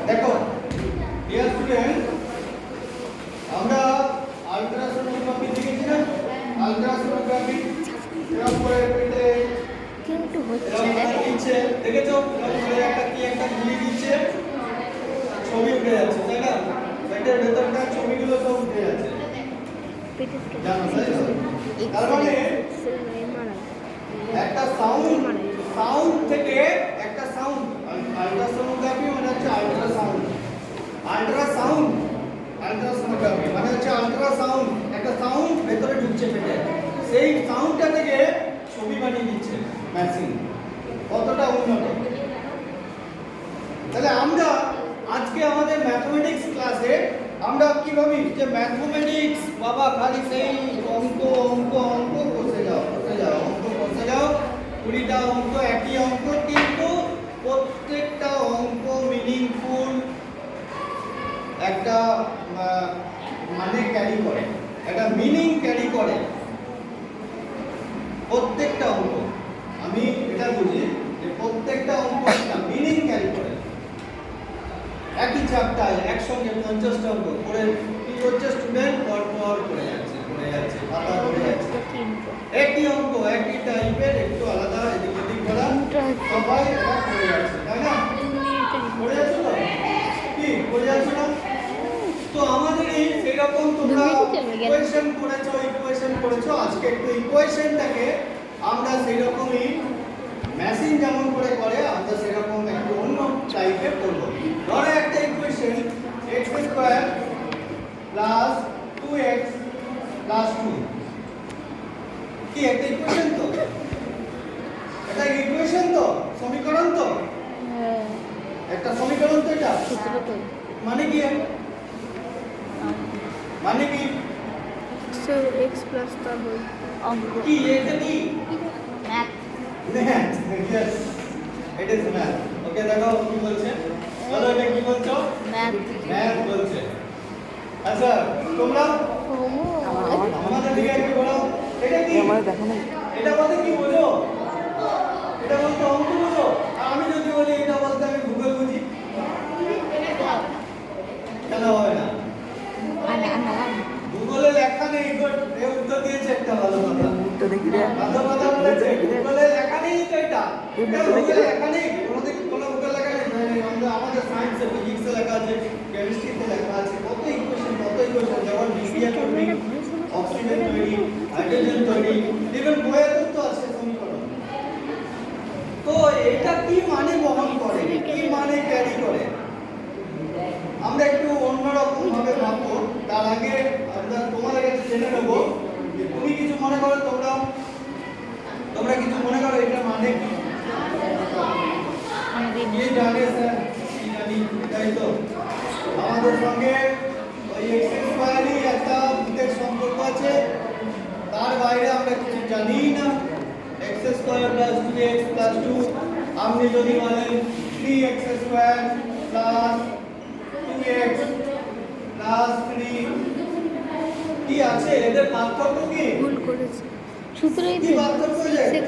দেখো dear student, আমরা ultrasonography দেখেছি না? আলট্রাসোনোগ্রাফি এরকম করে পেটে কিন্তু হচ্ছে দিচ্ছে, দেখেছো? একটা কি একটা গুলি দিচ্ছে, ছবি উঠে যাচ্ছে, তাই না? পেটের ভেতরকার ছবিগুলো সব উঠে যাচ্ছে। জানো তাই তো? তার মানে একটা সাউন্ড থেকে একটা সাউন্ড, আলট্রাসোনোগ্রাফি মানে হচ্ছে আলট্রাসোনোগ্রাফি মানে হচ্ছে আলট্রাসাউন্ড, একটা সাউন্ড ভেতরে ঢুকছে পেটে, সেই সাউন্ডটা থেকে ছবি বানিয়ে দিচ্ছে মেশিন। কতটা উন্নত! তাহলে আমরা আজকে আমাদের ম্যাথমেটিক্স ক্লাসে আমরা কি ভাবি যে ম্যাথমেটিক্স বাবা খালি সেই অঙ্ক অঙ্ক অঙ্ক কষে যাও অঙ্ক কষে যাও, 20টা অঙ্ক একই অঙ্ক, কিন্তু প্রত্যেকটা অঙ্ক মিনিংফুল একটা মানে ক্যারি করে, একটা মিনিং ক্যারি করে প্রত্যেকটা অঙ্ক। আমি এটা বুঝি যে প্রত্যেকটা অঙ্ক একটা মিনিং ক্যারি করে। একই চ্যাপ্টার একসঙ্গে 50টা অঙ্ক করে কি করছে স্টুডেন্ট? পর করে যাচ্ছে পাতা করে যাচ্ছে, একই অঙ্ক একই টাইপের, একটু আলাদা এদিক ওদিক করা, সবাই এটা করে যাচ্ছে, তাই না? করে যাচ্ছে তো? কি করে যাচ্ছে না? তো আমাদের এই সেরকম তোমরা ইকুয়েশন করেছো, আজকে একটু ইকুয়েশনটাকে আমরা সেইরকমই মেশিন যেমন করে আমরা সেরকম একটু অন্য টাইপের করব। ধরো একটা ইকুয়েশন x² + 2x + 2, কি একটা ইকুয়েশন তো? এটা ইকুয়েশন তো, সমীকরণ তো, একটা সমীকরণ তো এটা। মানে কি? মানে কি? x প্লাস তার হোল অঙ্ক কি এটা কি? Math. Yes, it is math. Okay, দেখো কি বলছে? বলো এটা কি বলছো? ম্যাথ বলছে। আচ্ছা, তোমরা আমাদের দিকে একটু বলো, এটা কি? আমাদের দেখো না, এটা বলতে কি বোঝো? এটা বলতে অঙ্ক বোঝো? আর আমি যদি বলি এটা বলতে আমি ভূগোল বুঝি, কেন হবে না? ভূগোলে লেখা নেই, এ উত্তর দিয়েছে একটা ভালো কথা। উত্তর দেখি রে, ভালো কথা বলেছে, ভূগোলে লেখা নেই তো এটা। এটা ভূগোলে লেখা নেই, কোনো ভূগোল লেখা নেই। আমাদের সায়েন্সে, ফিজিক্সে লেখা আছে, কেমিস্ট্রিতে লেখা আছে, কত ইকুয়েশন, যেমন বিক্রিয়া তৈরি, অক্সিজেন তৈরি, হাইড্রোজেন তৈরি, ইভেন বইয়েতেও তো আছে সমীকরণ। তো এটা কি মানে বহন করে, কি মানে ক্যারি করে, আমরা একটু অন্যরকম ভাবে ভাববো। তার আগে আমরা তোমাদের কাছে জেনে নেবো যে তুমি কিছু মনে করো, তোমরা কিছু মনে করো এটা মানে কি? কি জানে স্যার? কি জানি, তাই তো? আমাদের সঙ্গে ওই x² একটা ভূতের সম্পর্ক আছে, তার বাইরে আমরা কিছু জানি না। x² + 2x + 2, আপনি যদি বলেন 3x² + 2x + 3, কি আছে এদের পার্থক্য কি? ভুল করেছে সূত্রই কি তো পার্থক্য আছে?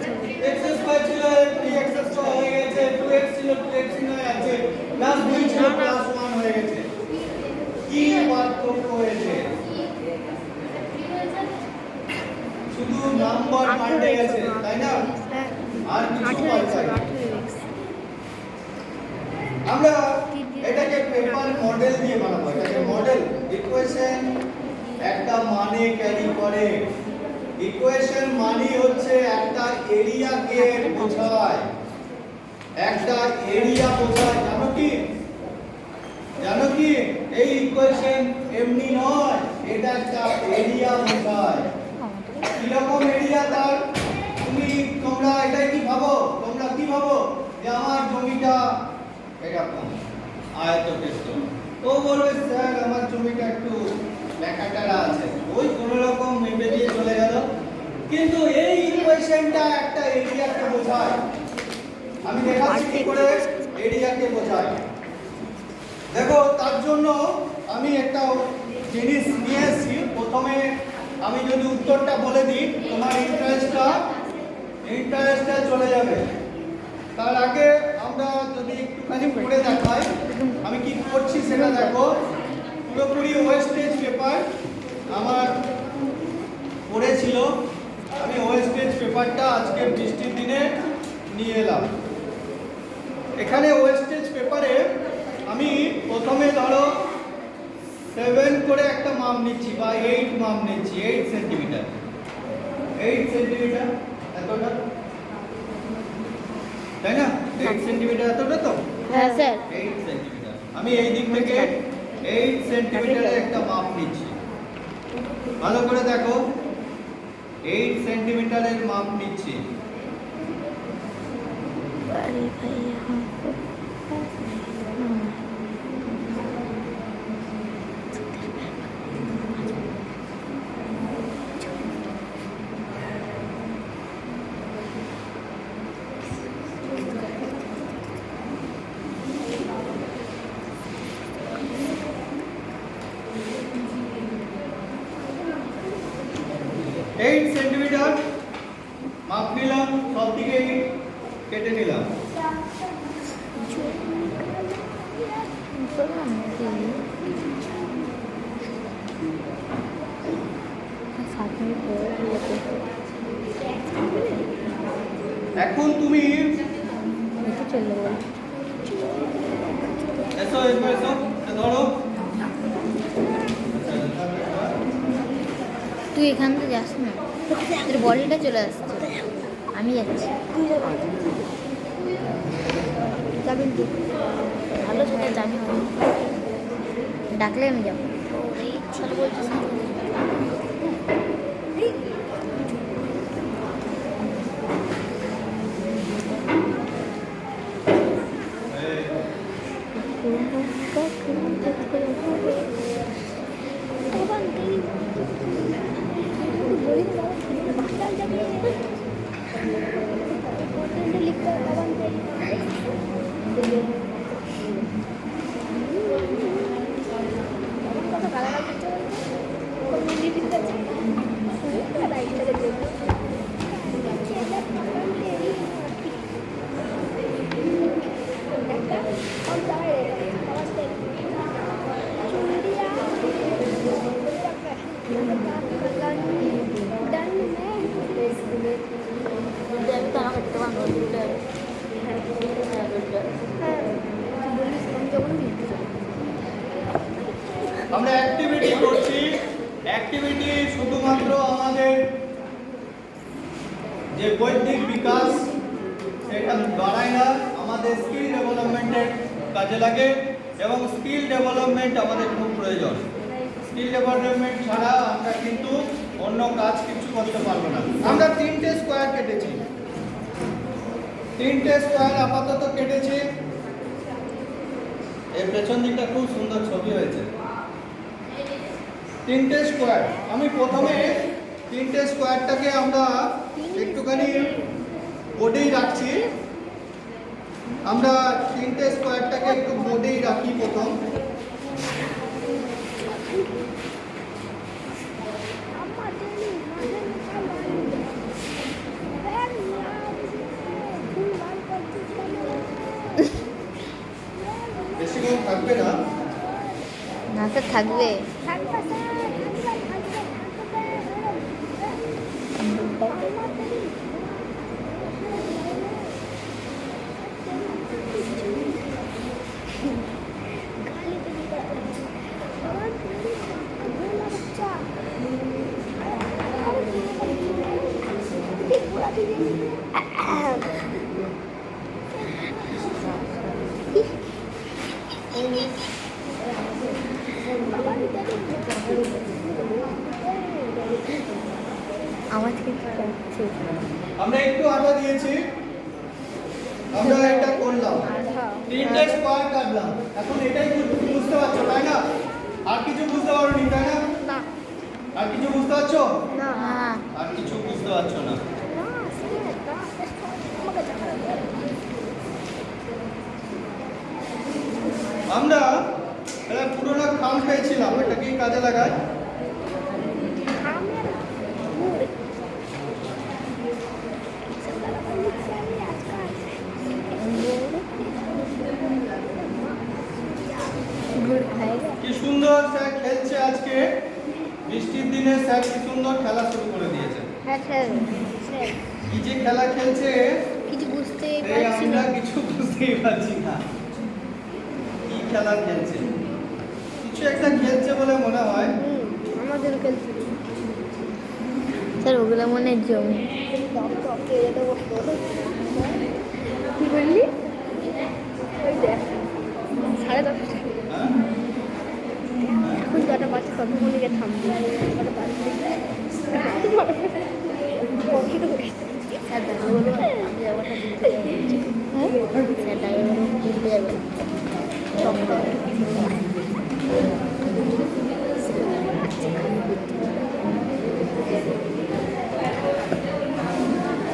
x² ছিল 3x² হয়ে গেছে, 2x ছিল 2x হয়ে আছে, +2 ছিল +1 হয়ে গেছে। কি পার্থক্য হয়েছে? শুধু নাম্বার পাল্টে গেছে, তাই না? আর কিছু পাল্টে গেছে। আমরা এটাকে পেপার মডেল দিয়ে বানাবো, এটাকে মডেল। ইকুয়েশন একটা মানে ক্যারি করে। ইকুয়েশন মানে হচ্ছে একটা এরিয়াকে বোঝায়, একটা এরিয়া বোঝায়। জানো কি এই ইকুয়েশন এমনি নয়, এটা একটা এরিয়া বোঝায়। কিরকম এরিয়া তার? তোমরা এটাই কি ভাবো? তোমরা কি ভাবো যে আমার জমিটা এরকম আয়তক্ষেত্র, ও বলবে স্যার আমার জমিটা একটু লেখাটারা আছে, ওই কোনো রকম মেপে দিয়ে চলে গেল। কিন্তু এই ইকুয়েশনটা একটা এরিয়াকে বোঝায়। আমি দেখাচ্ছি কি করে এরিয়াকে বোঝায়। দেখো, তার জন্য আমি একটা জিনিস নিয়ে এসেছি। প্রথমে আমি যদি উত্তরটা বলে দিই, তোমার ইন্টারেস্টটা চলে যাবে। তার আগে আমরা যদি একটুখানি পড়ে দেখাই, আমি কি করছি সেটা দেখো। পুরোপুরি ওয়েস্টেজ পেপার আমার পড়েছিল, আমি ওয়েস্টেজ পেপারটা আজকে বৃষ্টির দিনে নিয়ে এলাম। এখানে ওয়েস্টেজ পেপারে আমি প্রথমে ধরো 7 করে একটা মাপ নিচ্ছি বা 8 মাপ নিচ্ছি, 8 সেন্টিমিটার, 8 সেন্টিমিটার এতটা, তাই না? 8 সেন্টিমিটার এতটা তো? হ্যাঁ স্যার। 8 সেন্টিমিটার আমি এই দিক থেকে 8 সেন্টিমিটারের একটা মাপ নিচ্ছি। ভালো করে দেখো, 8 সেন্টিমিটারের মাপ নিচ্ছি। अरे भैया हमको এইট সেন্টিমিটার মাপ নিলাম, সব দিকে 8 কেটে নিলাম। এখন তুমি এসো এসো এসো, ধরো। তুই এখান থেকে যাস না, তোর বডিটা চলে আসছে, আমি যাচ্ছি। যাবেন তুই? ভালো সাথে জানি হবে, ডাকলে আমি যাবো। তাহলে বলছিস না? আমরা অ্যাক্টিভিটি করছি। অ্যাক্টিভিটি শুধুমাত্র আমাদের যে বৌদ্ধিক বিকাশ সেটা বাড়ায় না, আমাদের স্কিল ডেভেলপমেন্টের কাজে লাগে এবং স্কিল ডেভেলপমেন্ট আমাদের খুব প্রয়োজন। স্কিল ডেভেলপমেন্ট ছাড়া আমরা কিন্তু অন্য কাজ কিছু করতে পারবো না। আমরা 3টে স্কোয়ার কেটেছি, 3টে স্কোয়ার আপাতত কেটেছি। এর পেছন দিকটা খুব সুন্দর ছবি হয়েছে। 3টে স্কোয়ার আমি প্রথমে 3টে স্কোয়ারটাকে আমরা একটুখানি বোর্ডেই রাখছি। আমরা 3টে স্কোয়ারটাকে একটু বোর্ডেই রাখি প্রথম। বেশিক্ষণ থাকবে না, না তো থাকবে। আওয়াজ কিন্তু যাচ্ছে। আমরা একটু আটা দিয়েছি, আমরা এটা করলাম, 3টে স্কোয়ার কাটলাম। এখন এটাই বুঝতে পারছো তাই না? আর কিছু বুঝতে পারোনি তাই না? না আর কিছু বুঝতে পারছো? না আর কিছু বুঝতে পারছো না। আমরা পুরোনো খাম পেয়েছিলাম, এটাকে কাজে লাগাই। কি সুন্দর স্যার খেলছে আজকে, বৃষ্টির দিনে স্যার কি সুন্দর খেলা শুরু করে দিয়েছে। হ্যাঁ স্যার, স্যার কি যে খেলা খেলছে কিছু বুঝতেই এই পারছি আমরা না। কিছু বুঝতেই পারছি না কি খেলা খেলছে, কিছু একটা খেলছে বলে মনে হয়। আমাদের খেলছে স্যার, ওগুলো মনে জমি। কি বললি? ওই দেখ 10:30। হ্যাঁ? এখন যটা বাচ্চা ততক্ষণ গিয়ে থামবে। স্যার দেখা বলো, আমি ব্যাপারটা বুঝতে পারছি। স্যার দেখা বলো, বুঝতে যাবে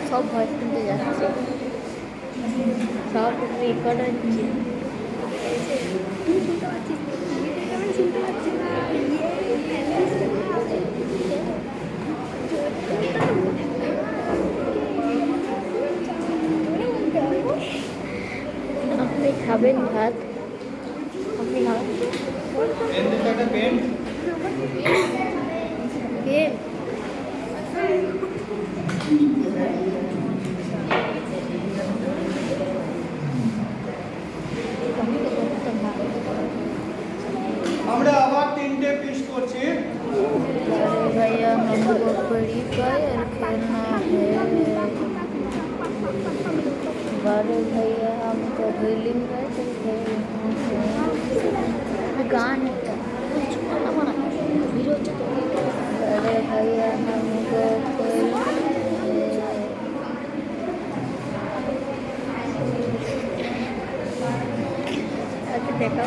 সব ভয়েস শুনতে যাচ্ছে, সব রেকর্ড হচ্ছে। তুই শুনতে পাচ্ছিস? আমি শুনতে পাচ্ছি না। আপনি খাবেন ভাত? আপনি খাবেন পেন দিতে একটা পেন। পেন? আমরা আবার 3টে পিস করছি। अरे भैया हमको बड़ी फायर खेलना है, बड़े भैया हमको बिल्डिंग गान बड़े भैया हमको देखा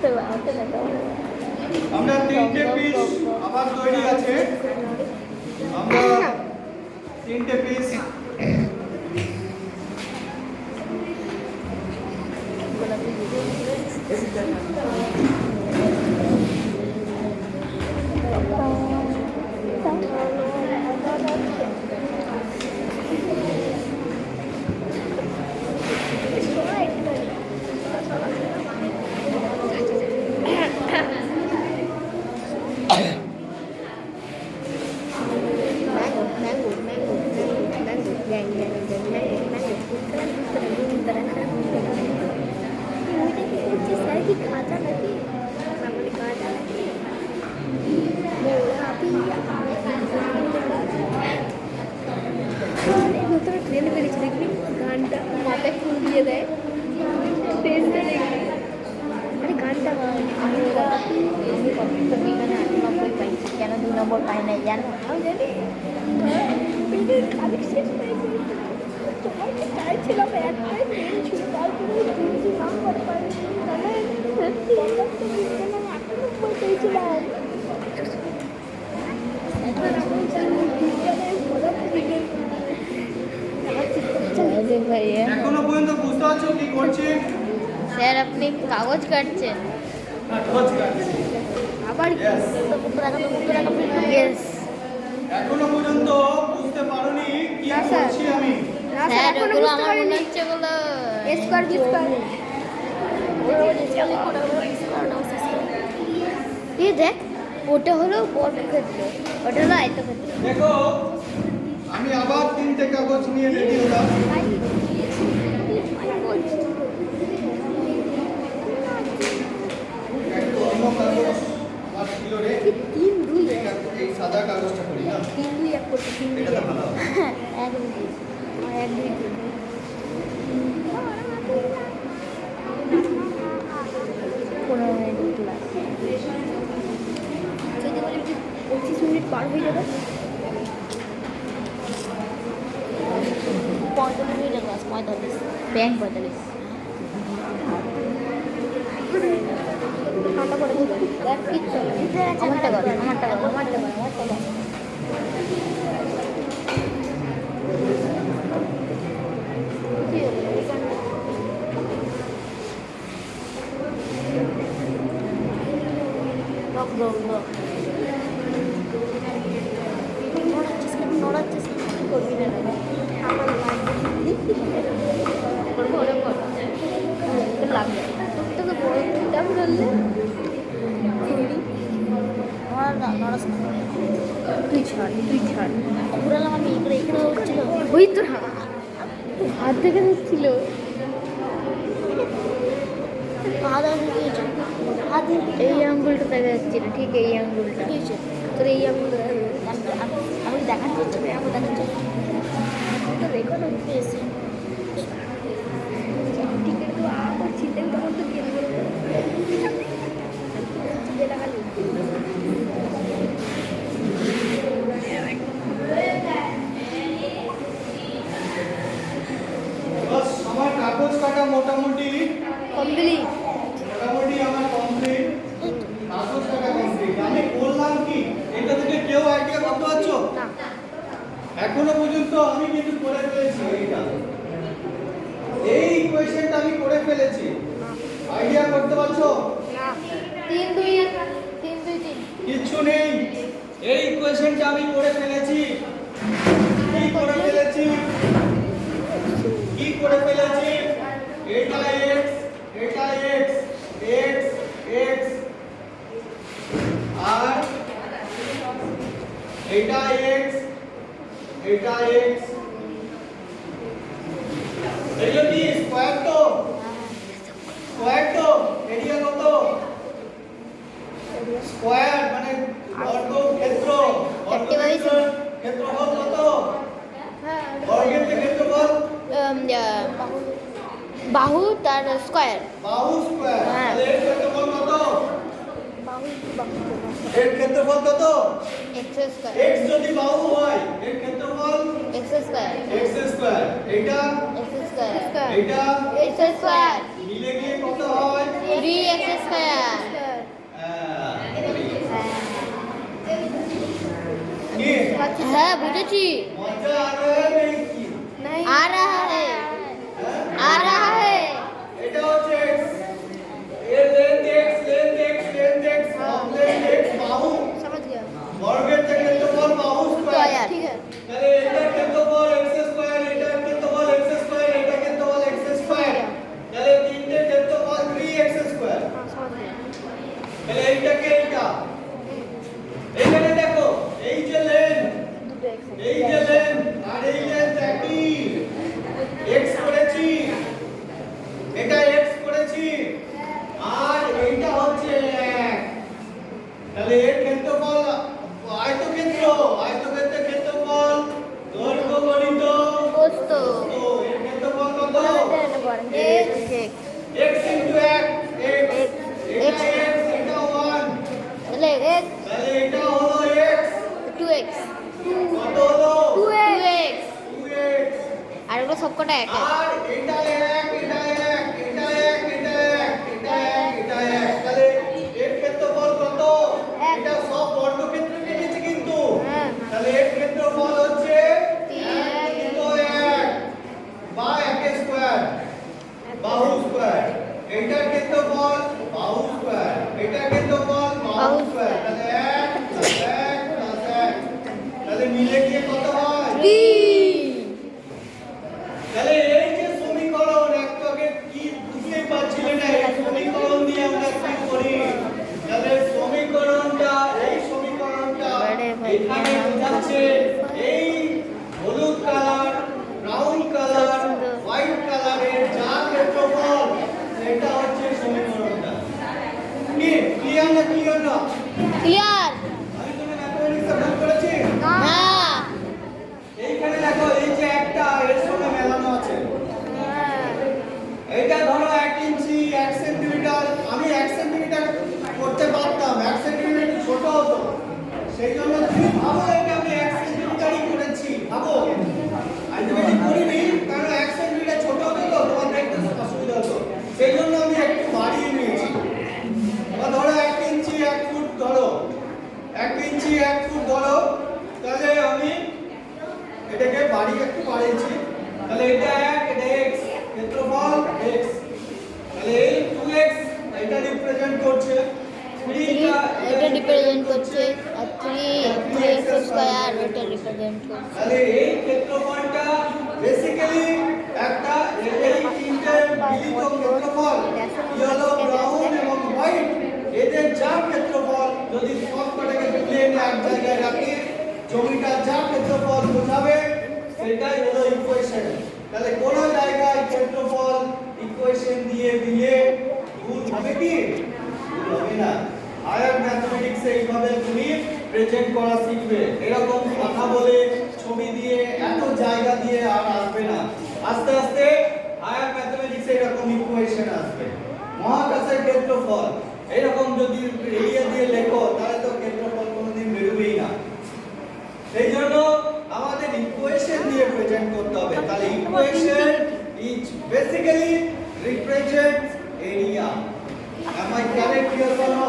तो आते देखा আমরা 3টে পিস আবার তৈরি আছে। আমরা 3টে পিস ট্রেন বেরিয়েছে দেখবি, গানটা মাথায় ফুল দিয়ে দেয়, ট্রেনটা দেখবি। আরে গানটা আমি কত বিজ্ঞানে 98 পাইছি, কেন 2 নম্বর পাই নাই জানো? আমি জানি কালেকশন চাইছিলাম একটাই ট্রেন ছিল, তারপরে 2 নাম্বার পাইছি, তাহলে 98 পেয়েছিলাম। अरे भैया এখনো পর্যন্ত বুঝতে পারছো কি করছি? স্যার আপনি কাগজ কাটছেন? কাগজ কাটছি। আবার Yes. ইয়েস এখনো পর্যন্ত বুঝতে পারোনি কি না, স্যার। করছি আমি? না স্যার, স্যার এখনো ওগুলো বুঝতে আমার মনে পারিনি। হচ্ছে ওগুলো স্কোয়ার স্কোয়ার এই দেখ, ওটা হলো বর্গক্ষেত্র, ওটা হলো আয়তক্ষেত্র। দেখো আমি আবার 3টে কাগজ নিয়ে রেডি হলাম। একটু অন্য কাগজ আমার ছিল রে। 3-2 এই সাদা কাগজটা করি না, 3-2 করতে 3-2 এটা তো ভালো হবে। এক মিনিট। আর 1-2 পনেরো মিনিট ক্লাস। যদি বলি 25 মিনিট পার হয়ে যাবে, 45 মিনিটের ক্লাস, 45 ব্যাংক 45। ঠান্ডা পড়ে যাবে। দেখ কিচ্ছু হবে না। আমারটা কর, আমারটা কর, আমারটা কর, আমারটা কর। কি হবে? Rock rock rock. নড়াচ্ছিস কেন, নড়াচ্ছিস কেন? কি করবি না রে? আমার লাগবে। করবো ওরকম কর। তোর লাগবে। তোর থেকে বড় দুইটা কেমন ধরলে আমার নড়াস তুই ছাড় ঘুরালাম আমি এখানে এখানে উঠছিল ওই তোর হাত থেকে ধরছিল পা দেওয়া ঢুকিয়েছে হাত দিয়ে এই আঙ্গুলটা দেখা যাচ্ছে না ঠিক এই আঙ্গুলটা ঢুকিয়েছে তোর এই আঙ্গুলটা দেখা যাচ্ছে আমি দেখাতে হচ্ছে আমি দেখাচ্ছি তো দেখো না পেয়েছি ঠিক আছে আবার চিন্তা তখন তো গেম করবো লাগালি বাস আমার কাগজ কাটা মোটামুটি কমপ্লিট আমার কমপ্লিট। কাগজ কাটা কমপ্লিট। আমি বললাম কি এটা থেকে কেউ আইডিয়া করতে পারছো? না এখনো পর্যন্ত আমি কিন্তু করে ফেলেছি এইটা। এই কোয়েশ্চেনটা আমি করে ফেলেছি। আইডিয়া করতে পারছো? না 3-2-3 কিচ্ছু নেই। এই কোয়েশ্চেনটা আমি করে ফেলেছি। কি করে ফেলেছি? এটা x, এটা x আর এটা x, এগুলো কি স্কয়ার তো? এরিয়া কত? স্কয়ার মানে বর্গক্ষেত্র। ক্ষেত্রফল কত? বর্গের ক্ষেত্রফল বাহু তার স্কয়ার বাহু স্কয়ার। হ্যাঁ। তাহলে এর ক্ষেত্রফল কত? বাহু এর ক্ষেত্রফল কত? এক্স স্কয়ার x যদি বাহু হয় এর ক্ষেত্রফল এক্স স্কয়ার x স্কয়ার। এইটা এক্স স্কয়ার এইটা এক্স স্কয়ার মিলে গিয়ে কত হয়? 3x স্কয়ার কি হ্যাঁ বুঝেছি মজা आ रहा है नहीं কি? आ रहा है आ रहा है এটা হচ্ছে x এর লেন্থ x বাহু समझ गया বর্গের ক্ষেত্রফল বাহু স্কয়ার। স্কয়ার ठीक है তাহলে এটা ক্ষেত্রফল x স্কয়ার, এটা ক্ষেত্রফল x স্কয়ার, এটা ক্ষেত্রফল x স্কয়ার। তাহলে তিনটে ক্ষেত্রফল 3x স্কয়ার। हाँ समझ गया তাহলে এইটাকে এইটা এখানে দেখো এই যে লেন্থ আর এই লেন্থ একই x করেছি, এটা x করেছি আর এইটা হচ্ছে 1। তাহলে এর ক্ষেত্রফল আয়তক্ষেত্রের ক্ষেত্রফল দৈর্ঘ্য গণিত পোস্ত তো এর ক্ষেত্রফল কত? x into 1 x এটা x এটা 1 তাহলে x তাহলে এটা হলো x 2x কত হলো 2x 2x আর ওগুলো সবকটা এক আর এটা 1 তাহলে এর ক্ষেত্রফল কত? এটা সব বর্গক্ষেত্র নিয়েছে কিন্তু হ্যাঁ তাহলে এর ক্ষেত্রফল হচ্ছে 1 বা 1 স্কয়ার বাহু স্কয়ার। এইটার ক্ষেত্রফল বাহু স্কয়ার, এটার ক্ষেত্রফল বাহু স্কয়ার। তাহলে 1 + 1 + 1 তাহলে মিলে গিয়ে কত হয়? 3 তাহলে এই যে সমীকরণ একটু আগে কি বুঝতে পারছিলেন না এই সমীকরণ দিয়ে আমরা কি করি? তাহলে এই সমীকরণটা এখানে বোঝাচ্ছে এই হলুদ কালার, ব্রাউন কালার, হোয়াইট কালারের যা ক্ষেত্রফল সেটা হচ্ছে সমীকরণটা। কি ক্লিয়ার না? ক্লিয়ার আমি তোকে ম্যাথমেটিক্সে ভুল করেছি? না এইখানে দেখো এই যে একটা এর সঙ্গে মেলানো আছে। এইটা ধরো 1 ইঞ্চি 1 সেন্টিমিটার। আমি 1 সেন্টিমিটার করতে পারতাম, 1 সেন্টিমিটার ছোট হতো, সেই জন্য তুমি ভাবো এটা আমি 1 সেন্টিমিটারই করেছি। ভাবো আলটিমেটলি করিনি কারণ 1 সেন্টিমিটার ছোট হতো তো তোমার দেখতে অসুবিধা হতো, সেই জন্য আমি একটু বাড়িয়ে নিয়েছি। এবার ধরো 1 ইঞ্চি 1 ফুট ধরো, 1 ইঞ্চি 1 ফুট ধরো, তাহলে আমি এটাকে একটু বাড়িয়েছি। তাহলে এটা 1 এটা x ক্ষেত্রফল x। তাহলে এই 2x এটা রিপ্রেজেন্ট করছে 3 এটা রিপ্রেজেন্ট করছে আর 3x স্কয়ার এটা রিপ্রেজেন্ট করছে তাহলে এই ক্ষেত্রফলটা বেসিক্যালি একটা এই তিনটে মিলিত ক্ষেত্রফল ইয়েলো ব্রাউন এবং জমিটার যা ক্ষেত্রফল বোঝাবে সেটাই হলো ইকুয়েশন। তাহলে কোন জায়গায় ক্ষেত্রফল ইকুয়েশন দিয়ে দিলে ভুল হবে কি? ভুল হবে না। হায়ার ম্যাথমেটিক্সে এইভাবে তুমি প্রেজেন্ট করা শিখবে। এরকম কথা বলে ছবি দিয়ে এত জায়গা দিয়ে আর আসবে না। আস্তে আস্তে হায়ার ম্যাথমেটিক্সে এরকম ইকুয়েশন আসবে। মহাকাশের ক্ষেত্রফল এরকম যদি এরিয়া দিয়ে লেখো তাহলে তো ক্ষেত্রফল কোনোদিন বেরোবেই না। সেই জন্য আমাদের ইকুয়েশন দিয়ে প্রেজেন্ট করতে হবে। তাহলে equation is basically represents area. Am I correct here or no?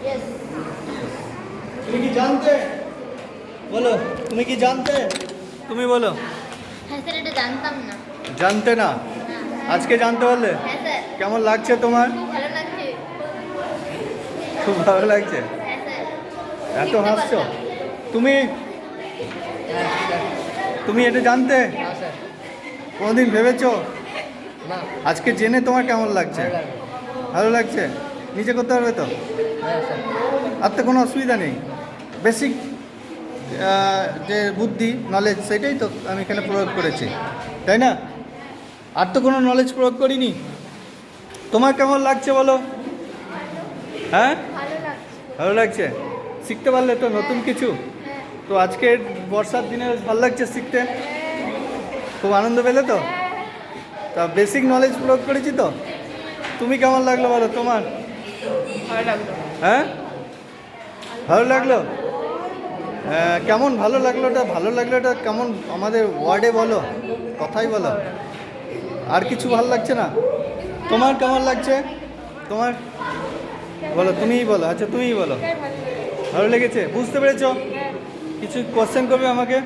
Yes. তুমি কি জানতে? বলো, তুমি কি জানতে? তুমি বলো। হ্যাঁ স্যার, এটা জানতাম না। জানতে না? না। আজকে জানতে পারলে? হ্যাঁ স্যার। কেমন লাগছে তোমার? খুব ভালো লাগছে। খুব ভালো লাগছে। হ্যাঁ স্যার। এত লিখতে হাসছো? পারলাম। তুমি তুমি এটা জানতে? হ্যাঁ স্যার। কোনোদিন ভেবেছো? না। আজকে জেনে তোমার কেমন লাগছে? ভালো লাগছে? নিজে করতে পারবে তো? হ্যাঁ স্যার। আর তো কোনো অসুবিধা নেই। বেসিক যে বুদ্ধি নলেজ সেটাই তো আমি এখানে প্রয়োগ করেছি, তাই না? আর তো কোনো নলেজ প্রয়োগ করিনি। তোমার কেমন লাগছে বলো? হ্যাঁ, ভালো লাগছে। ভালো লাগছে। শিখতে পারলে তো নতুন কিছু। হ্যাঁ। তো আজকের বর্ষার দিনে ভালো লাগছে শিখতে? খুব আনন্দ পেলে তো? তা বেসিক নলেজ প্রয়োগ করেছি তো। তুমি কেমন লাগলো বলো তোমার? ভালো লাগলো। হ্যাঁ, ভালো লাগলো। কেমন ভালো লাগলো? ওটা ভালো লাগলো এটা কেমন আমাদের ওয়ার্ডে বলো, কথাই বলো। আর কিছু ভালো লাগছে না? তোমার কেমন লাগছে? তোমার বলো, তুমিই বলো। আচ্ছা তুমিই বলো। ভালো লেগেছে? বুঝতে পেরেছো? কিছু কোশ্চেন করবে আমাকে?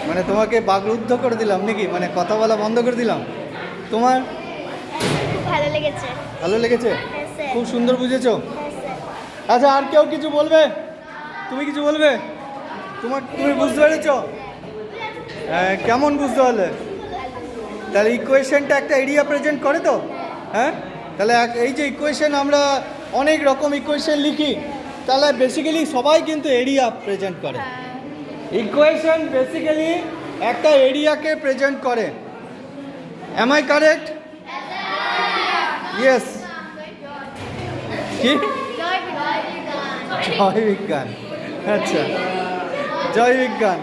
মানে তোমাকে বাগরুদ্ধ করে দিলাম নাকি? মানে কথা বলা বন্ধ করে দিলাম? তোমার খুব ভালো লেগেছে। ভালো লেগেছে? হ্যাঁ স্যার। খুব সুন্দর বুঝেছো? হ্যাঁ স্যার। আচ্ছা, আর কেউ কিছু বলবে? তুমি কিছু বলবে? তুমি বুঝতে পেরেছো? কেমন বুঝতে পারলে? তাহলে ইকুয়েশনটা একটা এরিয়া প্রেজেন্ট করে তো? হ্যাঁ, তাহলে এই যে ইকুয়েশন আমরা অনেক রকম ইকুয়েশন লিখি, তাহলে বেসিক্যালি সবাই কিন্তু এরিয়া প্রেজেন্ট করে। ইকুয়েশন বেসিক্যালি একটা এরিয়াকে প্রেজেন্ট করে। Am I correct? ইয়েস। কি? জয় বিজ্ঞান। আচ্ছা, জয় বিজ্ঞান।